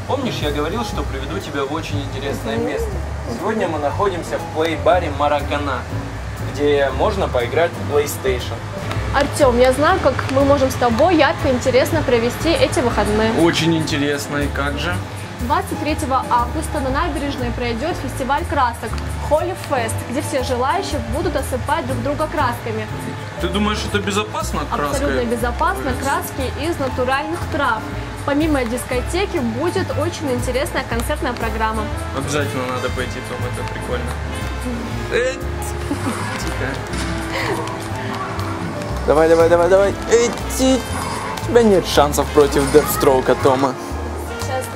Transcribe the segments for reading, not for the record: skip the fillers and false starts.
Помнишь, я говорил, что приведу тебя в очень интересное место? Сегодня мы находимся в плей-баре Маракана, где можно поиграть в PlayStation. Артем, я знаю, как мы можем с тобой ярко и интересно провести эти выходные. Очень интересно, и как же? 23 августа на набережной пройдет фестиваль красок Holy Fest, где все желающие будут осыпать друг друга красками. Ты думаешь, это безопасно, краска? Абсолютно безопасно, краски из натуральных трав. Помимо дискотеки будет очень интересная концертная программа. Обязательно надо пойти, Том, это прикольно. Тихо. Давай. У тебя нет шансов против Дефстроука, Тома. Сейчас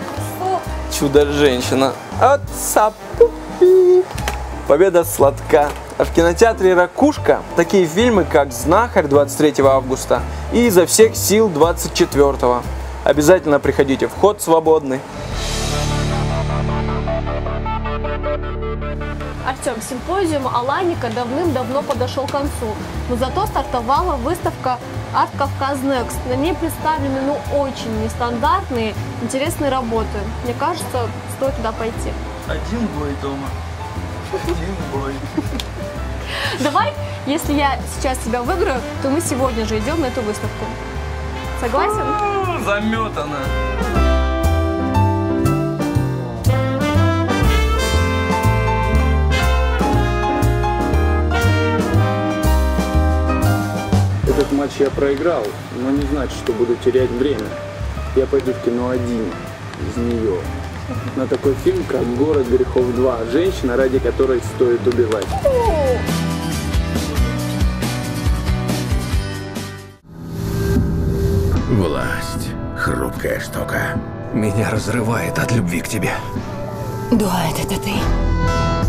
нанесу. Чудо-женщина. Победа сладка. А в кинотеатре «Ракушка» такие фильмы, как «Знахарь» 23 августа и «Изо всех сил» 24. Обязательно приходите, вход свободный. Артем, симпозиум Аланика давным-давно подошел к концу, но зато стартовала выставка Art Кавказ Next. На ней представлены очень нестандартные, интересные работы. Мне кажется, стоит туда пойти. Один бой дома. Один бой. Давай, если я сейчас тебя выиграю, то мы сегодня же идем на эту выставку. Согласен? Заметано. Этот матч я проиграл, но не значит, что буду терять время. Я пойду в кино один из нее. На такой фильм, как «Город грехов 2». Женщина, ради которой стоит убивать. Власть. Хрупкая штука. Меня разрывает от любви к тебе. Дуайт, это ты?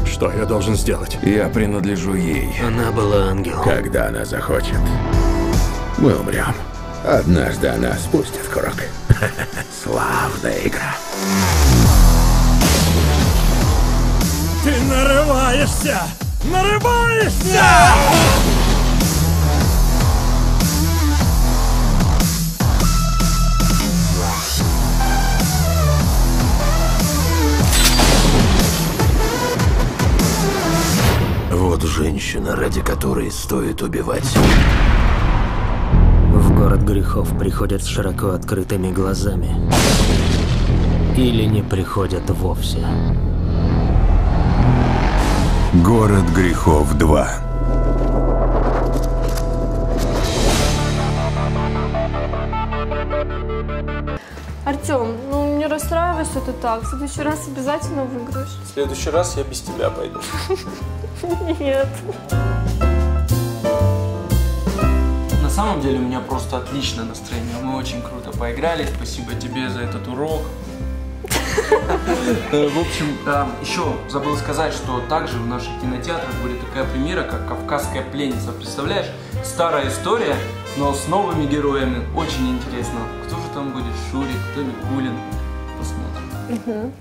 Что я должен сделать? Я принадлежу ей. Она была ангелом. Когда она захочет, мы умрем. Однажды она спустит курок. Славная игра. Ты нарываешься! Нарываешься! Вот женщина, ради которой стоит убивать. В город грехов приходят с широко открытыми глазами. Или не приходят вовсе. Город грехов 2. Артем, ну не расстраивайся ты так. В следующий раз обязательно выиграешь. В следующий раз я без тебя пойду. Нет. На самом деле у меня просто отличное настроение. Мы очень круто поиграли. Спасибо тебе за этот урок. В общем, еще забыл сказать, что также в наших кинотеатрах будет такая премьера, как «Кавказская пленница». Представляешь? Старая история, но с новыми героями. Очень интересно. Кто же там будет? Шурик, кто Никулин? Посмотрим.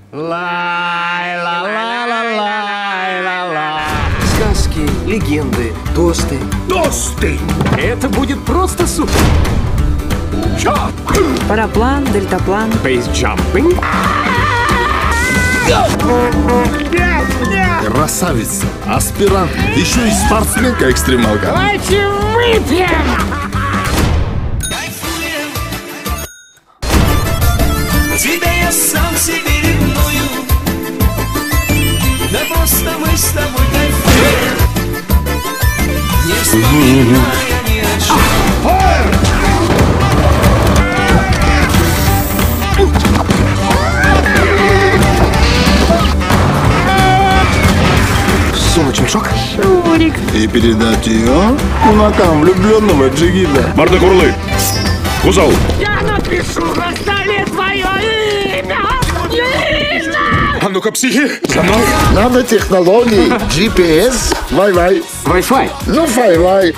Сказки, легенды, тосты. Тосты! Это будет просто супер! Параплан, дельтаплан. Бейсджампинг. Красавица, аспирант, еще и спортсменка-экстремалка. Давайте выпьем! Тебя я сам себе ревную. Да просто мы с тобой кайфуем, не вспоминая ни о чем. Сумочный мешок. Шурик. И передать ее кулакам влюбленного джигита. Морда курлы. Кузол. Я напишу на столе твое имя! А ну-ка, психи, за мной. Надо технологии. GPS. Вай-вай. Wi-Fi. Ну, вай-вай.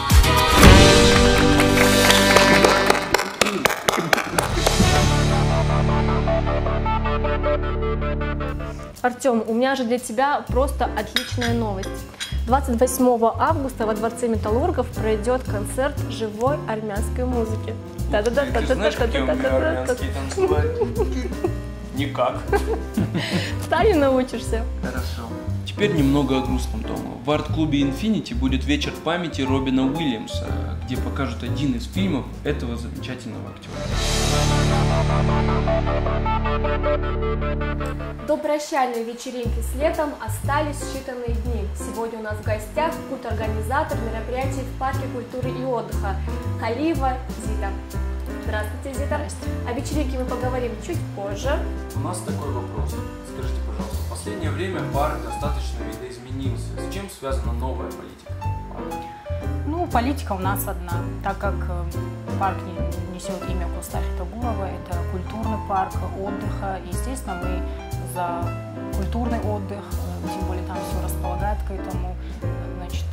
Артем, у меня же для тебя просто отличная новость. 28 августа во Дворце металлургов пройдет концерт живой армянской музыки. Знаешь, какие у меня армянские танцевали? Никак. В Тане научишься. Хорошо. Теперь немного о грустном, Тома. В арт-клубе Infinity будет вечер памяти Робина Уильямса, где покажут один из фильмов этого замечательного актера. До прощальной вечеринки с летом остались считанные дни. Сегодня у нас в гостях культ-организатор мероприятий в Парке культуры и отдыха Халиева Зита. Здравствуйте, Зита. Здравствуйте. О вечеринке мы поговорим чуть позже. У нас такой вопрос. Скажите, пожалуйста, в последнее время парк достаточно видоизменился. С чем связана новая политика парка? Ну, политика у нас одна, так как парк несет имя Кустахи Тагурова, это культурный парк отдыха. Естественно, мы за культурный отдых, тем более там все располагает к этому, значит,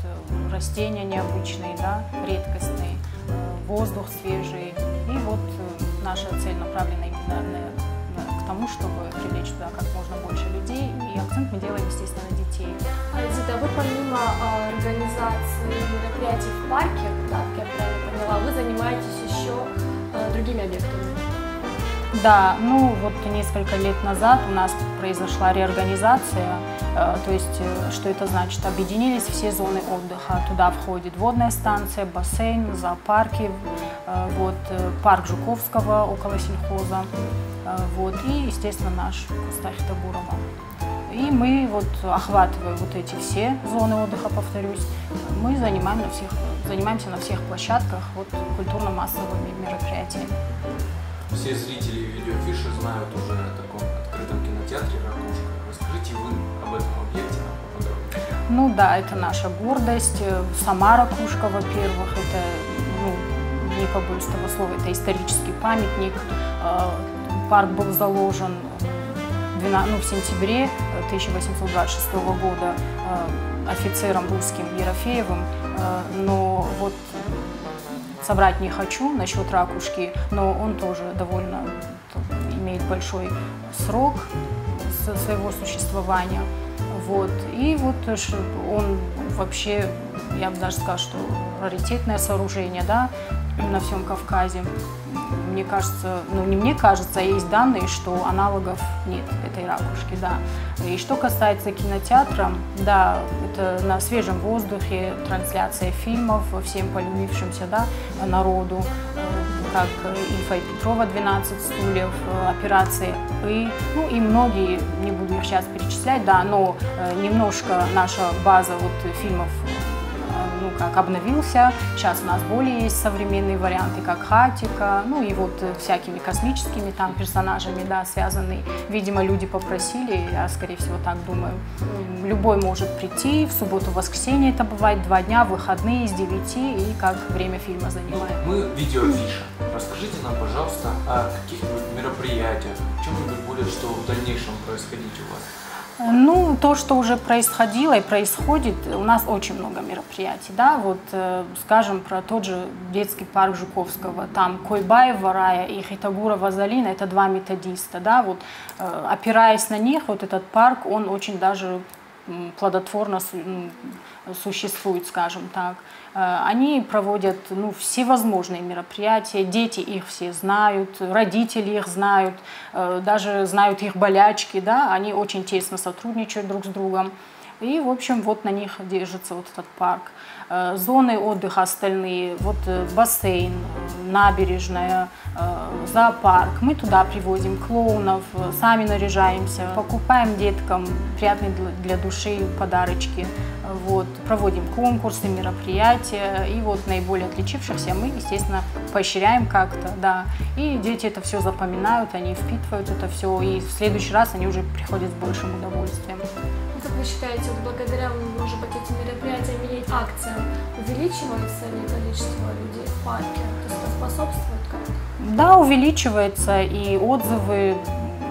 растения необычные, да, редкостные, воздух свежий. И вот наша цель направлена именно к тому, чтобы привлечь туда как можно больше людей. И акцент мы делаем, естественно, на детей. Зита, вы помимо организации мероприятий в парке, да, как я правильно поняла, вы занимаетесь еще другими объектами? Да, ну вот несколько лет назад у нас произошла реорганизация, то есть что это значит? Объединились все зоны отдыха, туда входит водная станция, бассейн, зоопарки, вот, парк Жуковского около сельхоза, вот, и, естественно, наш Кустахи Тагурова. И мы вот, охватывая вот эти все зоны отдыха, повторюсь, мы занимаемся на всех площадках вот, культурно-массовыми мероприятиями. Все зрители видеофиши знают уже о таком открытом кинотеатре «Ракушка». Расскажите вы об этом объекте поподробнее. Ну да, это наша гордость. Сама Ракушка, во-первых, это, ну, не побоюсь того слова, это исторический памятник. Парк был заложен в сентябре 1826 года офицером русским Ерофеевым, но вот соврать не хочу насчет Ракушки, но он тоже довольно имеет большой срок своего существования. Вот. И вот он вообще, я бы даже сказала, что раритетное сооружение, да, на всем Кавказе. Мне кажется, ну не мне кажется, а есть данные, что аналогов нет этой Ракушки, да. И что касается кинотеатра, да, это на свежем воздухе, трансляция фильмов всем полюбившимся, да, народу, как Ильфа и Петрова, 12 стульев, операции ну и многие, не буду их сейчас перечислять, да, но немножко наша база вот фильмов, ну, как обновился. Сейчас у нас более есть современные варианты, как Хатика, ну и вот всякими космическими там персонажами, да, связанные. Видимо, люди попросили, я, скорее всего, так думаю. Любой может прийти, в субботу-воскресенье это бывает, 2 дня, выходные с 9, и как время фильма занимает. Мы видеофиша. Расскажите нам, пожалуйста, о каких-нибудь мероприятиях, чем-нибудь будет, что в дальнейшем происходить у вас. Ну, то, что уже происходило и происходит, у нас очень много мероприятий, да, вот, скажем, про тот же детский парк Жуковского, там Койбаева Рая и Хитагурова Залина, это 2 методиста, да, вот, опираясь на них, вот этот парк, он очень даже плодотворно существует, скажем так. Они проводят, ну, всевозможные мероприятия, дети их все знают, родители их знают, даже знают их болячки, да, они очень тесно сотрудничают друг с другом. И, в общем, вот на них держится вот этот парк. Зоны отдыха остальные, вот бассейн, набережная, зоопарк. Мы туда привозим клоунов, сами наряжаемся, покупаем деткам приятные для души подарочки. Вот, проводим конкурсы, мероприятия, и вот наиболее отличившихся мы, естественно, поощряем как-то, да. И дети это все запоминают, они впитывают это все, и в следующий раз они уже приходят с большим удовольствием. Как вы считаете, вот благодаря, может быть, этим мероприятиям и акциям увеличивается ли количество людей в парке? То есть это способствует как-то? Да, увеличивается, и отзывы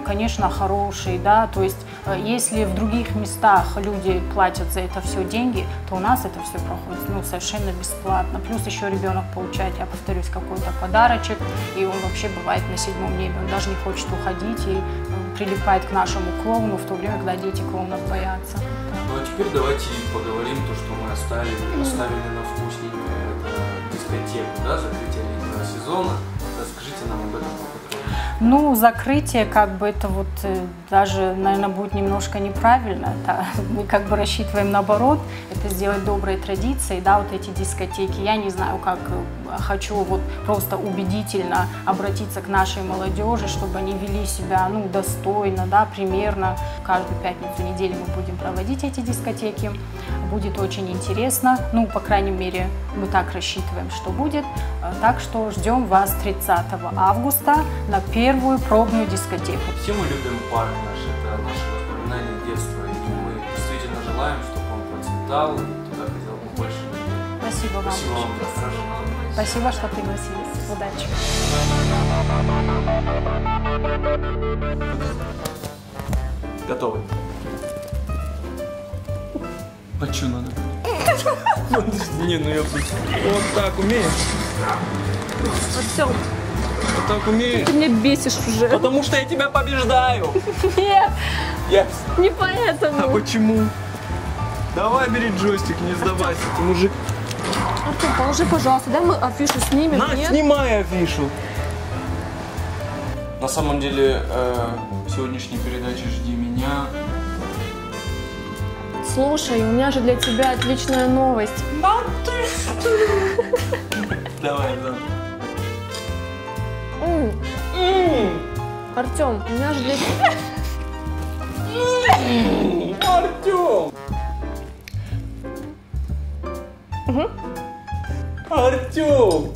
конечно, хороший, да, то есть если в других местах люди платят за это все деньги, то у нас это все проходит, ну, совершенно бесплатно. Плюс еще ребенок получает, я повторюсь, какой-то подарочек, и он вообще бывает на 7-м небе, он даже не хочет уходить и прилипает к нашему клоуну в то время, когда дети клоунов боятся. Ну а теперь давайте поговорим то, что мы оставили на вкусненькое, это дискотеку, да, закрытие летнего сезона. Расскажите нам об этом поподробнее. Ну, закрытие, как бы, это вот даже, наверное, будет немножко неправильно. Это, мы как бы рассчитываем наоборот, это сделать доброй традицией, да, вот эти дискотеки. Я не знаю, как хочу вот просто убедительно обратиться к нашей молодежи, чтобы они вели себя, ну, достойно, да, примерно. Каждую пятницу недели мы будем проводить эти дискотеки. Будет очень интересно, ну, по крайней мере, мы так рассчитываем, что будет. Так что ждем вас 30 августа на первую пробную дискотеку. Все мы любим парк наш, это наши воспоминания детства, и мы действительно желаем, чтобы он процветал, и туда ходило больше людей. Спасибо вам. Спасибо вам. Хорошо. Спасибо, что пригласились. Удачи. Готовы? А что надо? Не, ну я вот так умеешь? Артем, Вот так умеешь? ты меня бесишь уже. Потому что я тебя побеждаю. Нет, Я... не поэтому. А почему? Давай, бери джойстик, не сдавайся, ты мужик. Артем, положи, пожалуйста, дай мы афишу снимем. На, Нет? снимай афишу. На самом деле, в сегодняшней передаче «Жди меня». Слушай, у меня же для тебя отличная новость. Давай, да. Артем, у меня же для тебя... Артем! Артем!